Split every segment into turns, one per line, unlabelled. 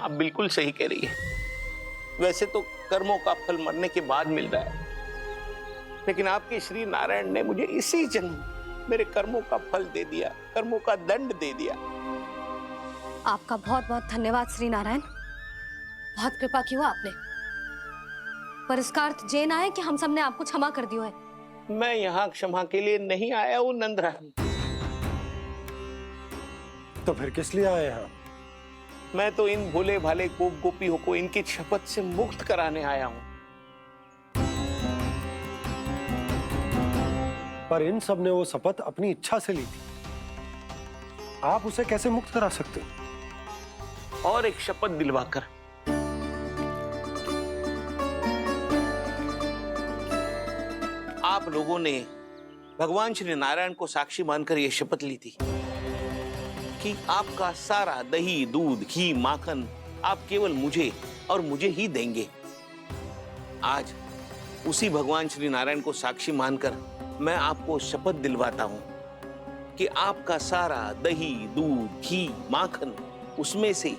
आप बिल्कुल सही कह रही है। वैसे तो कर्मों का फल मरने के बाद मिल रहा है, लेकिन आपके श्री नारायण ने मुझे इसी जन्म मेरे कर्मों का फल दे दिया, कर्मों का दंड दे दिया।
आपका बहुत बहुत धन्यवाद श्री नारायण, बहुत कृपा की हो आपने। पर इसका अर्थ ये ना है कि हम सबने आपको क्षमा कर दियो है।
मैं यहाँ क्षमा के लिए नहीं आया हूँ नंदरानी।
तो फिर किस लिए आए हैं?
मैं तो इन भोले भाले गोप गोपियों को इनकी शपथ से मुक्त कराने आया हूँ।
पर इन सब ने वो शपथ अपनी इच्छा से ली थी, आप उसे कैसे मुक्त करा सकते हो?
और एक शपथ दिलवाकर। आप लोगों ने भगवान श्री नारायण को साक्षी मानकर यह शपथ ली थी कि आपका सारा दही, दूध, घी, माखन आप केवल मुझे और मुझे ही देंगे। आज उसी भगवान श्री नारायण को साक्षी मानकर मैं आपको शपथ दिलवाता हूं कि आपका सारा दही, दूध, घी, माखन उसमें से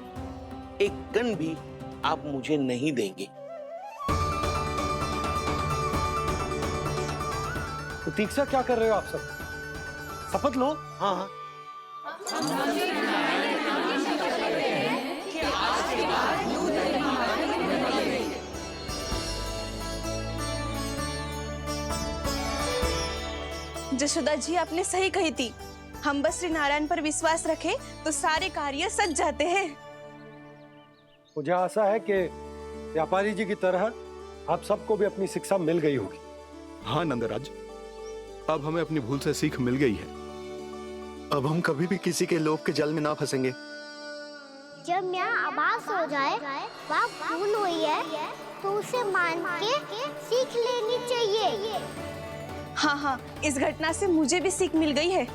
एक कण भी आप मुझे नहीं देंगे।
प्रतीक्षा क्या कर रहे हो आप सब? शपथ लो।
हाँ हाँ,
जशोदा जी, आपने सही कही थी। हम बस श्री नारायण पर विश्वास रखें तो सारे कार्य सज जाते हैं।
मुझे आशा है कि व्यापारी जी की तरह आप सबको भी अपनी शिक्षा मिल गई होगी।
हाँ नंदराज, अब हमें अपनी भूल से सीख मिल गई है। अब हम कभी भी किसी के लोभ के जाल में ना फंसेंगे।
जब यहाँ आभास हो जाए वह भूल हुई है तो उसे मान के सीख लेनी चाहिए।
हाँ हाँ, इस घटना से मुझे भी सीख मिल गई है।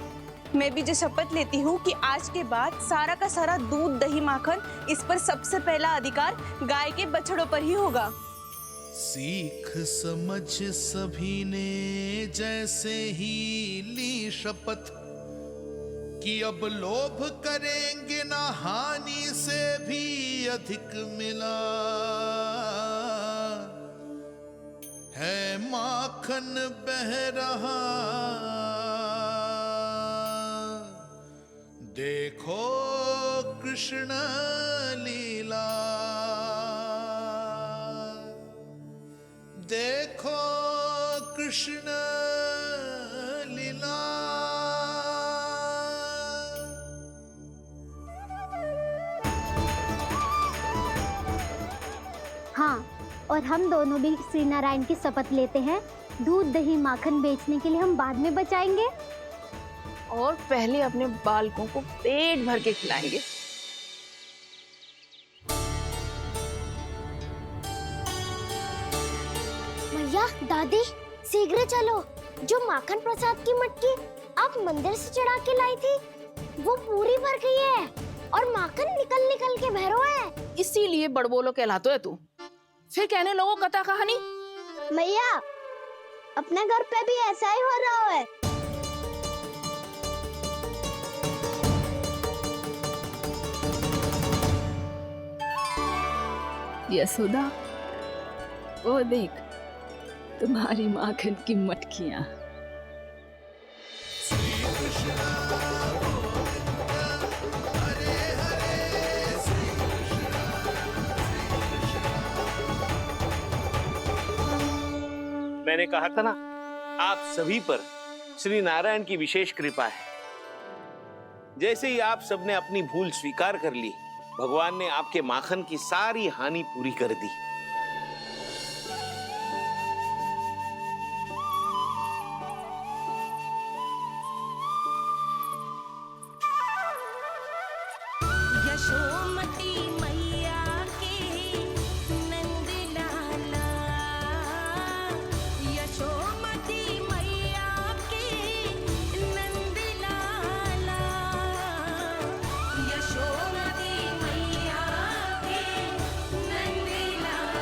मैं भी जो शपथ लेती हूँ कि आज के बाद सारा का सारा दूध, दही, माखन इस पर सबसे पहला अधिकार गाय के बछड़ों पर ही होगा।
सीख समझ सभी ने जैसे ही ली शपथ कि अब लोभ करेंगे ना हानि से भी अधिक मिला है, माखन बह रहा देखो कृष्ण लीला, देखो कृष्ण लीला।
हाँ, और हम दोनों भी श्री नारायण की शपथ लेते हैं, दूध, दही, माखन बेचने के लिए हम बाद में बचाएंगे
और पहले अपने बालकों को पेट भर के खिलाएंगे।
मैया, दादी, शीघ्र चलो। जो माखन प्रसाद की मटकी आप मंदिर से चढ़ा के लाई थी वो पूरी भर गई है और माखन निकल निकल के भरो है।
इसीलिए बड़बोलो कहलाते है तू। फिर कहने लोगों कथा कहानी।
मैया, अपने घर पे भी ऐसा ही हो रहा है।
यशोदा, वो देख तुम्हारी माखन की मटकियां।
मैंने कहा था ना, आप सभी पर श्री नारायण की विशेष कृपा है। जैसे ही आप सबने अपनी भूल स्वीकार कर ली, भगवान ने आपके माखन की सारी हानि पूरी कर दी।
यशोमती मैया के नंद लाला, यशोमती मैया के नंद लाला, यशोमती मैया के नंद लाला।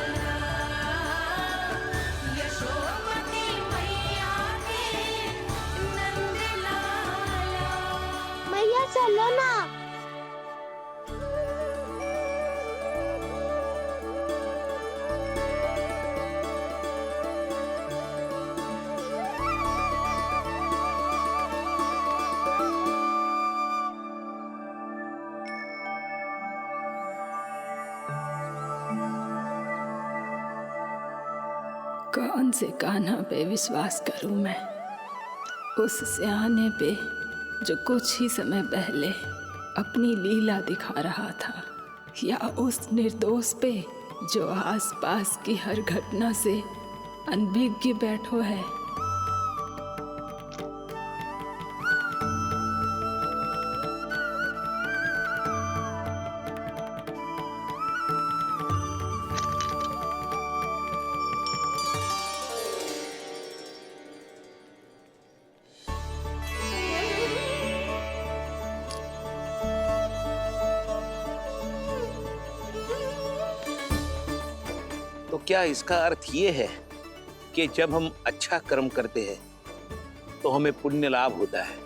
कौन से कान्हा पे विश्वास करूं मैं? उस सियाने पे जो कुछ ही समय पहले अपनी लीला दिखा रहा था, या उस निर्दोष पे जो आसपास की हर घटना से अनभिज्ञ बैठो है?
तो क्या इसका अर्थ ये है कि जब हम अच्छा कर्म करते हैं तो हमें पुण्य लाभ होता है,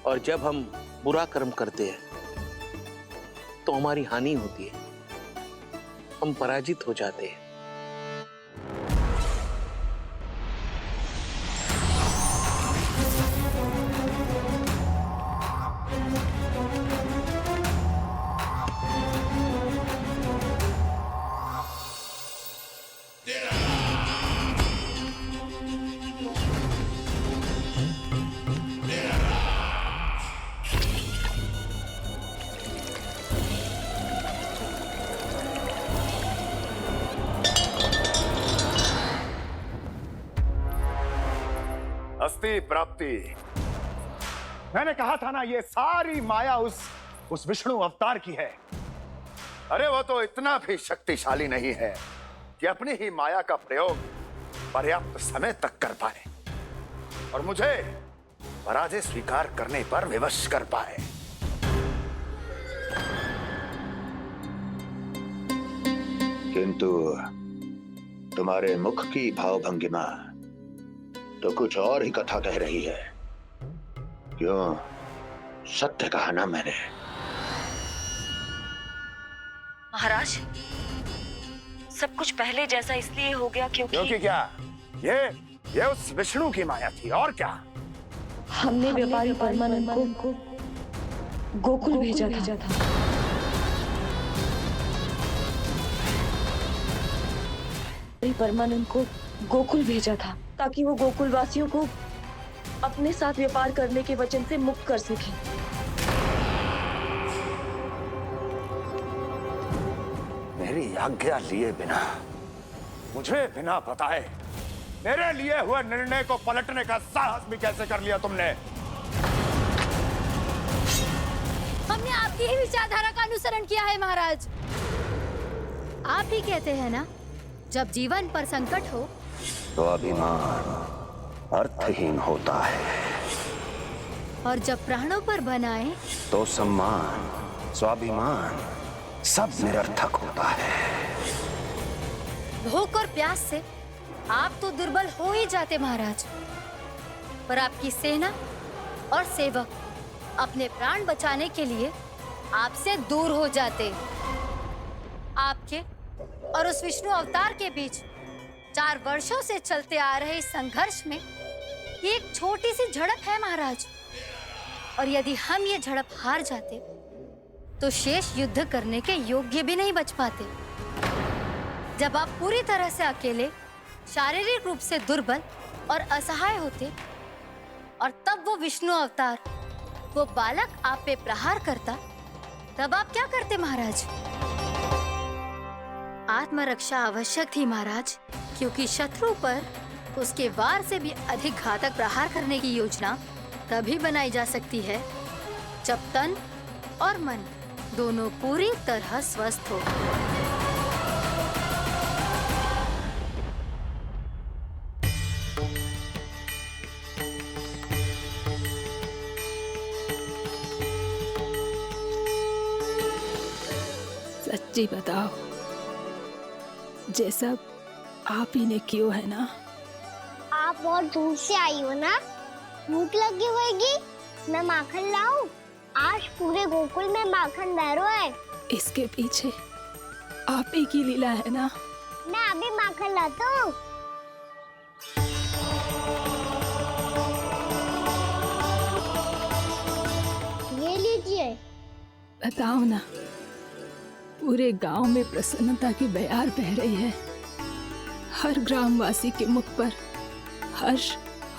और जब हम बुरा कर्म करते हैं तो हमारी हानि होती है, हम पराजित हो जाते हैं?
अस्ति प्राप्ति। मैंने कहा था ना, ये सारी माया उस विष्णु अवतार की है। अरे वो तो इतना भी शक्तिशाली नहीं है कि अपनी ही माया का प्रयोग पर्याप्त समय तक कर पाए और मुझे पराजय स्वीकार करने पर विवश कर पाए।
किंतु तुम्हारे मुख की भावभंगिमा तो कुछ और ही कथा कह रही है। क्यों? सत्य कहा ना मैंने।
महाराज, सब कुछ पहले जैसा इसलिए हो गया क्योंकि
क्या? ये उस विष्णु की माया थी, और क्या?
हमने व्यापारी परमानंद को गोकुल भेजा था। परमानंद को गोकुल भेजा था ताकि वो गोकुल वासियों को अपने साथ व्यापार करने के वचन से मुक्त कर सके।
मेरी आज्ञा लिए बिना, मुझे बिना बताए मेरे लिए हुए निर्णय को पलटने का साहस भी कैसे कर लिया तुमने?
हमने आपकी ही विचारधारा का अनुसरण किया है महाराज। आप ही कहते हैं ना, जब जीवन पर संकट हो
तो अभिमान अर्थहीन होता है,
और जब प्राणों पर बनाए
तो सम्मान स्वाभिमान सब निरर्थक होता है।
भूख और प्यास से आप तो दुर्बल हो ही जाते महाराज, पर आपकी सेना और सेवक अपने प्राण बचाने के लिए आपसे दूर हो जाते। आपके और उस विष्णु अवतार के बीच 4 वर्षों से चलते आ रहे इस संघर्ष में ये एक छोटी सी झड़प है महाराज, और यदि हम ये झड़प हार जाते तो शेष युद्ध करने के योग्य भी नहीं बच पाते। जब आप पूरी तरह से अकेले, शारीरिक रूप से दुर्बल और असहाय होते, और तब वो विष्णु अवतार, वो बालक आप पे प्रहार करता, तब आप क्या करते महाराज? आत्मरक्षा आवश्यक थी महाराज, क्योंकि शत्रु पर उसके वार से भी अधिक घातक प्रहार करने की योजना तभी बनाई जा सकती है जब तन और मन दोनों पूरी तरह स्वस्थ हो।
सच्ची बताओ, ये सब आप ही ने क्यों है ना?
आप बहुत दूर से आई हो ना, भूख लगी होगी। मैं माखन लाऊं? आज पूरे गोकुल में माखन बह रहा है।
इसके पीछे आप ही की लीला है ना?
मैं अभी माखन लाता हूँ। ये लीजिए।
बताओ ना, पूरे गांव में प्रसन्नता की बयार बह रही है। हर ग्रामवासी के मुख पर हर्ष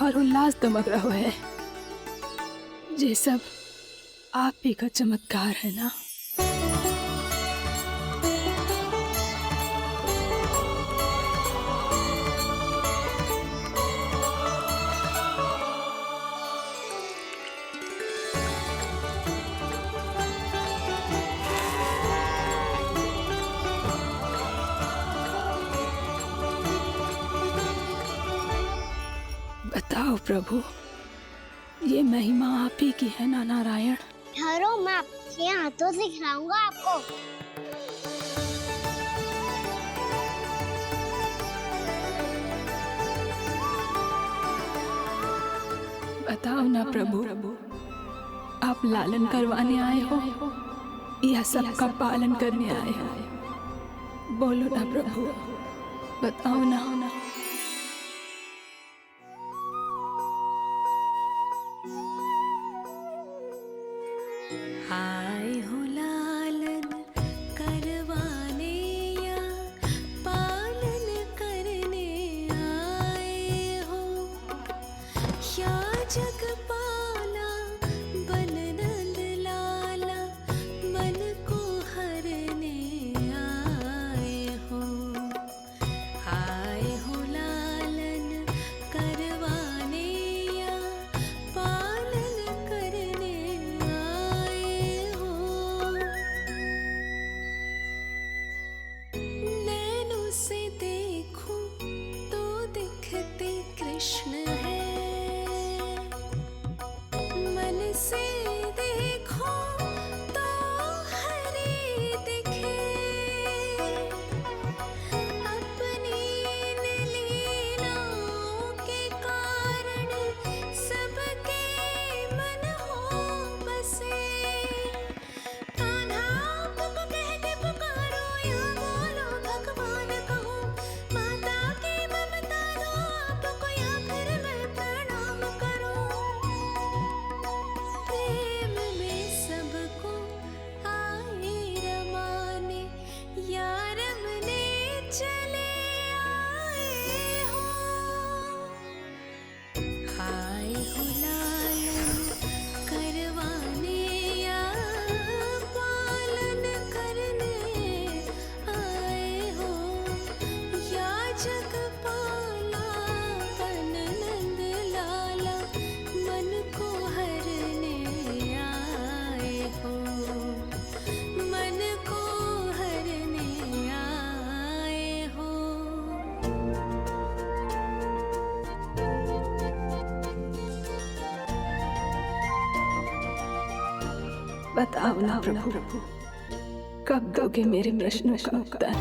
और उल्लास दमक रहो है। ये सब आप ही का चमत्कार है ना। बताओ प्रभु, ये महिमा आप ही की है ना नारायण?
ठहरो, मैं आपके हाथों से खिलाऊंगा आपको।
बताओ ना प्रभु, आप लालन करवाने आए हो या सबका पालन करने आए हो? बोलो ना प्रभु, बताओ ना।
आए हो लालन करवाने या पालन करने आए हो, या जगपाला बन नंद लाला मन को हरने आए हो। आए हो लालन करवाने या पालन करने आए हो। नैनों से देखूं तो दिखते कृष्ण है, मन से देखो तो हरे दिखे। अपनी इन लीलाओं के कारण सबके मन हो बसे। कान्हा आपको कह के पुकारो या बोलो भगवान कहो, माता की ममता दो आपको या फिर मैं प्रणाम करूं। प्रेम में सबको आए रमाने, या रमने चले आए हो। आए हो लालन करवाने या पालन करने आए हो, या जगपाला बन नंद लाला मन को हरने आए हो। मन को हरने आए हो।
बताओ ना प्रभु, कब दोगे मेरे प्रश्नों का उत्तर?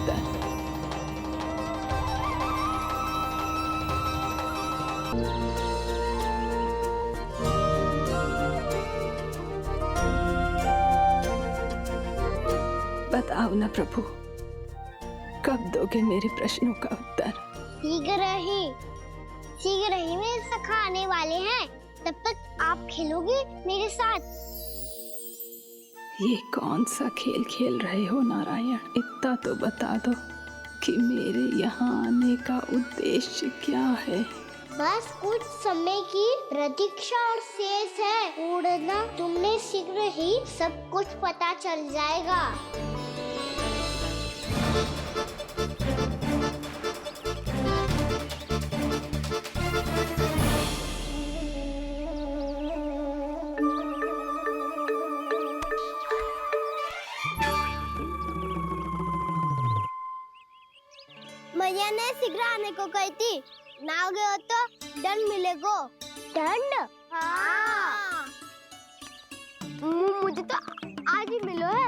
बताओ ना प्रभु, कब दोगे मेरे प्रश्नों का उत्तर?
शीघ्र ही मेरे सखा आने वाले हैं, तब तक आप खेलोगे मेरे साथ।
ये कौन सा खेल खेल रहे हो नारायण? इतना तो बता दो कि मेरे यहाँ आने का उद्देश्य क्या है?
बस कुछ समय की प्रतीक्षा और शेष है। उड़ना तुमने शीघ्र ही सब कुछ पता चल जाएगा। मैया ने शीघ्र आने को कही थी, ना हो गए हो तो दंड मिलेगा। दंड? हाँ। मुझे तो आज ही मिलो है।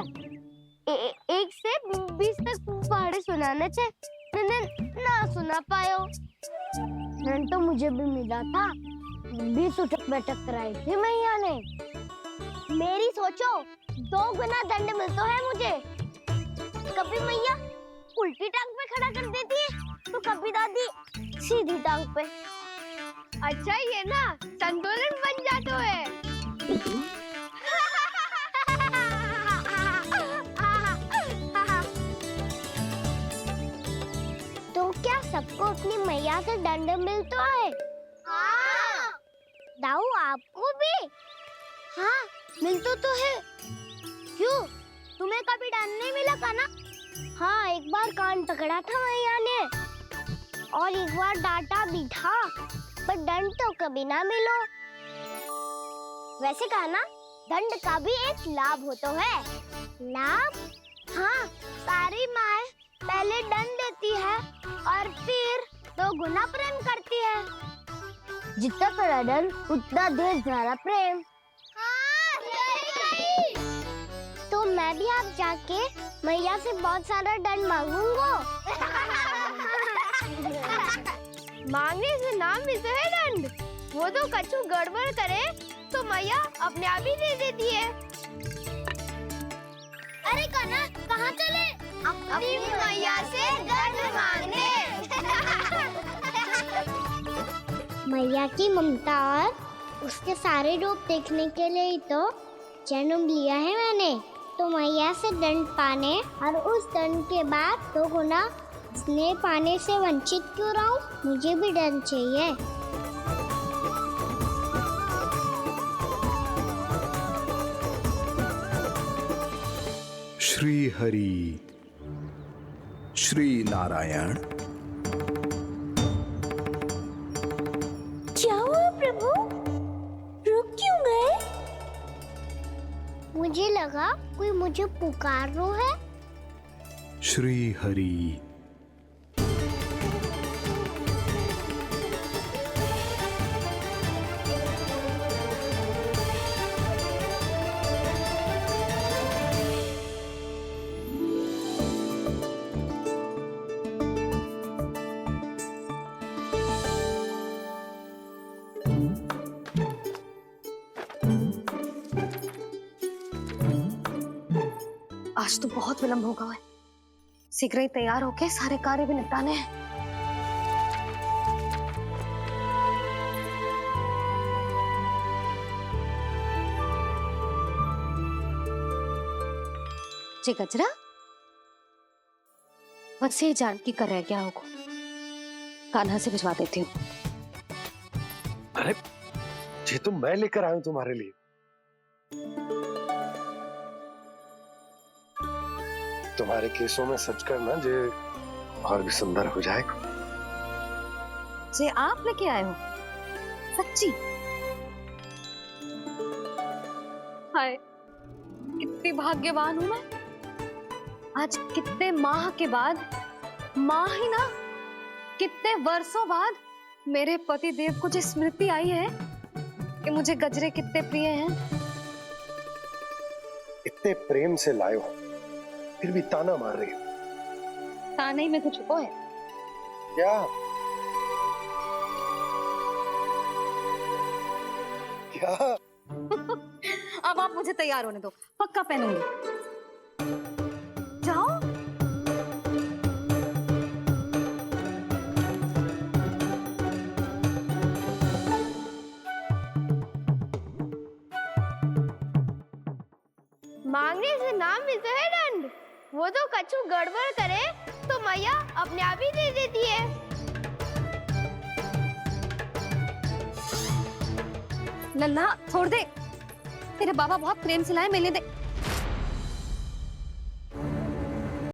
1 से 20 तक पहाड़े सुनाने थे, ना सुना पायो। दंड तो मुझे भी मिला था, 20 उठक बैठक कराई थी मैया ने। मेरी सोचो 2 गुना दंड मिलता है मुझे। कभी मैया उल्टी टांग पे खड़ा कर देती है, तो कभी दादी सीधी टांग पे। अच्छा ये ना संतुलन बन जाता है। तो क्या सबको अपनी मैया से दंड मिलता है। हाँ। दाऊ आपको भी? हाँ मिलता तो है। क्यों, तुम्हें कभी दंड नहीं मिला था ना? हाँ, एक बार कान पकड़ा था मैया ने और एक बार डांटा भी था, पर दंड तो कभी ना मिलो। वैसे कहा ना, दंड का भी एक लाभ होता है। लाभ? हाँ, सारी माँ पहले दंड देती है और फिर 2 गुना प्रेम करती है। जितना बड़ा दंड उतना ढेर सारा प्रेम। हाँ, सही। तो मैं भी आप जाके मैया से बहुत सारा दंड मांगूंगा। मांगने से नाम भी तो है दंड। वो तो कछु गड़बड़ करे तो मैया अपने आप ही दे देती है। अरे कान्हा, कहाँ चले? अपनी मैया से दंड मांगने। मैया की ममता और उसके सारे रूप देखने के लिए ही तो जन्म लिया है मैंने। तो मैया से दंड पाने और उस दंड के बाद 2 गुना स्नेह पाने से वंचित क्यों रहूं? मुझे भी दंड चाहिए।
श्री हरि, श्री नारायण।
क्या हुआ प्रभु? रुक क्यों गए? मुझे लगा कोई मुझे पुकार रहा है।
श्री हरि।
आज तो बहुत विलंब होगा है। शीघ्र ही तैयार होके सारे कार्य भी निपटाने हैं। जे गजरा, बस ये जान की कर रह गया होगा। कान्हा से भिजवा देती हूँ।
अरे ये तो मैं लेकर आया हूँ तुम्हारे लिए। तुम्हारे केसों में सच करना जे और भी सुंदर हो जाएगा।
जे आप लेके आए हो? सच्ची? हाय, कितनी भाग्यवान हूं मैं। आज कितने माह के बाद, माह ही ना, कितने वर्षों बाद मेरे पति देव को जो स्मृति आई है कि मुझे गजरे कितने प्रिय हैं।
इतने प्रेम से लाए हो, फिर भी ताना मार रही हो।
ताने में कुछ छुपो है
क्या? क्या?
अब आप मुझे तैयार होने दो, पक्का पहनूंगी। जाओ।
मांगने से नाम मिलता है दंड। वो तो कछु गड़बड़ करे तो मैया अपने आप ही दे देती है।
नन्हा, छोड़ दे। तेरे बाबा बहुत प्रेम से लाए, मिलने दे।